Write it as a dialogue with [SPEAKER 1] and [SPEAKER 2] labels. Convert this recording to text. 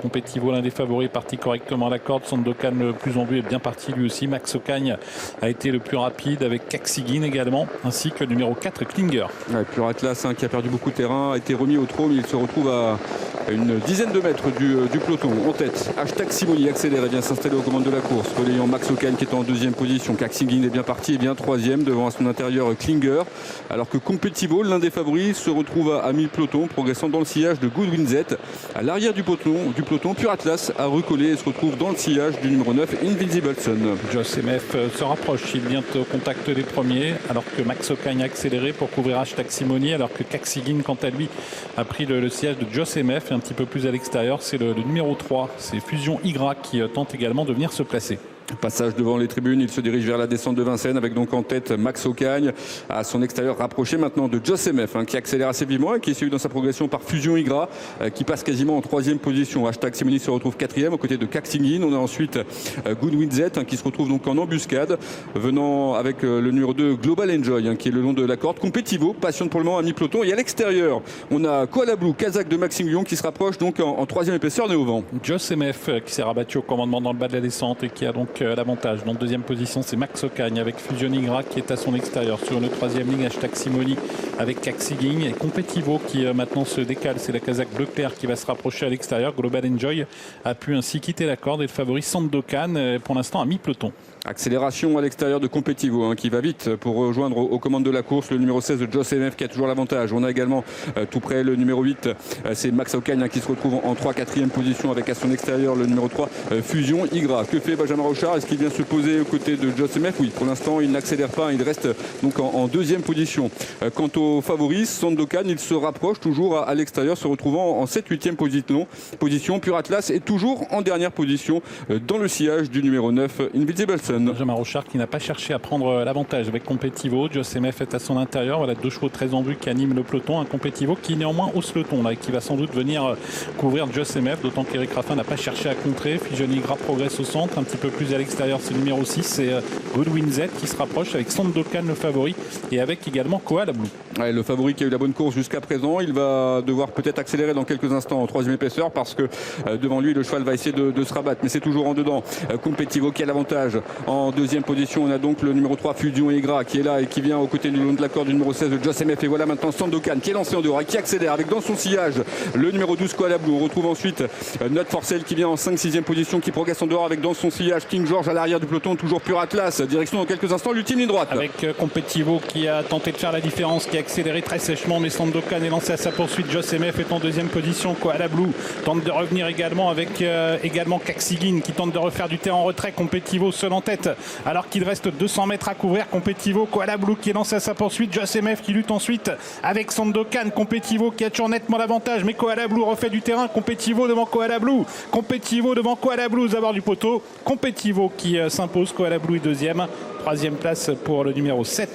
[SPEAKER 1] Competivo, l'un des favoris, est parti correctement à la corde. Sandokan, le plus en vue, est bien parti lui aussi. Max Ocagne a été le plus rapide avec Kaxigin également, ainsi que le numéro 4, Klinger.
[SPEAKER 2] Pure Atlas qui a perdu beaucoup de terrain, a été remis au trot, mais il se retrouve à une dizaine de mètres du peloton. En tête, Hashtag Simoni accélère et vient s'installer aux commandes de la course, relayant Max Ocagne qui est en deuxième position. Kaxigin est bien parti et bien troisième devant à son intérieur Klinger, alors que Competivo, l'un des favoris, se retrouve à mi-peloton, progressant dans le sillage de Goodwin Z. À l'arrière du peloton, Pure Atlas a recollé et se retrouve dans le sillage du numéro 9, Invincible Sun.
[SPEAKER 1] Joss MF se rapproche, il vient au contact des premiers, alors que Max Ocagne a accéléré pour couvrir Hashtag Simoni, alors que Kaxigin, quant à lui, a pris le sillage de Joss MF, et un petit peu plus à l'extérieur, c'est le numéro 3, c'est Fusion Igra qui tente également de venir se placer.
[SPEAKER 2] Passage devant les tribunes, il se dirige vers la descente de Vincennes avec donc en tête Max Ocagne, à son extérieur rapproché maintenant de Joss MF qui accélère assez vivement et qui est suivi dans sa progression par Fusion Igra qui passe quasiment en troisième position. Hashtag Simoni se retrouve quatrième aux côtés de Kaxigin. On a ensuite Goodwin Z qui se retrouve donc en embuscade, venant avec le numéro 2 Global Enjoy qui est le long de la corde. Competivo passionne pour le moment à mi-peloton et à l'extérieur on a Koala Blue, Kazakh de Maxime qui se rapproche donc en troisième épaisseur né au vent.
[SPEAKER 1] Joss MF qui s'est rabattu au commandement dans le bas de la descente et qui a donc l'avantage. Dans la deuxième position, c'est Max Ocagne avec Fusion Igra qui est à son extérieur. Sur une troisième ligne, Hashtag Simoni avec Kaxigin et Competivo qui maintenant se décale. C'est la Kazakh bleu clair qui va se rapprocher à l'extérieur. Global Enjoy a pu ainsi quitter la corde et le favori Sandokan pour l'instant à mi-peloton.
[SPEAKER 2] Accélération à l'extérieur de Competivo qui va vite pour rejoindre aux commandes de la course le numéro 16 de Joss MF qui a toujours l'avantage. On a également tout près le numéro 8, c'est Max Ocagne qui se retrouve en 3-4e position avec à son extérieur le numéro 3 Fusion Igra. Que fait Benjamin Rochard? Est-ce qu'il vient se poser aux côtés de Joss MF? Oui, pour l'instant il n'accélère pas, il reste donc en deuxième position. Quant aux favoris, Sandokan il se rapproche toujours à l'extérieur, se retrouvant en 7-8e position. Pure Atlas est toujours en dernière position dans le sillage du numéro 9 Invincible Sun.
[SPEAKER 1] Benjamin Rochard qui n'a pas cherché à prendre l'avantage avec Competivo. Joss MF est à son intérieur. Voilà deux chevaux très en vue qui animent le peloton. Un Competivo qui néanmoins hausse le ton là, et qui va sans doute venir couvrir Joss MF, d'autant qu'Eric Raffin n'a pas cherché à contrer. Fusion Igra progresse au centre, un petit peu plus à l'extérieur, c'est le numéro 6, c'est Goodwin Z qui se rapproche avec Sandokan le favori et avec également Koala Blue.
[SPEAKER 2] Ouais, le favori qui a eu la bonne course jusqu'à présent, il va devoir peut-être accélérer dans quelques instants en troisième épaisseur parce que devant lui le cheval va essayer de se rabattre, mais c'est toujours en dedans. Competivo qui a l'avantage. En deuxième position, on a donc le numéro 3 Fusion Igra qui est là et qui vient aux côtés du long de la corde du numéro 16 de Joss MF. Et voilà maintenant Sandokan qui est lancé en dehors et qui accélère avec dans son sillage le numéro 12 Koala Blue. On retrouve ensuite Note Forcel qui vient en 5-6e position, qui progresse en dehors avec dans son sillage King George à l'arrière du peloton, toujours Pure Atlas. Direction dans quelques instants l'ultime ligne droite.
[SPEAKER 1] Avec Competivo qui a tenté de faire la différence, qui a accéléré très sèchement, mais Sandokan est lancé à sa poursuite. Joss MF est en deuxième position. Koala Blue tente de revenir également avec également Kaxigin qui tente de refaire du terrain en retrait. Competivo seul en tête alors qu'il reste 200 mètres à couvrir. Competivo, Koala Blue qui est lancé à sa poursuite. Joss MF qui lutte ensuite avec Sandokan. Competivo qui a toujours nettement l'avantage, mais Koala Blue refait du terrain. Competivo devant Koala Blue. Competivo devant Koala Blue aux abords du poteau. Competivo qui s'impose. Koala Blue est deuxième. Troisième place pour le numéro 7.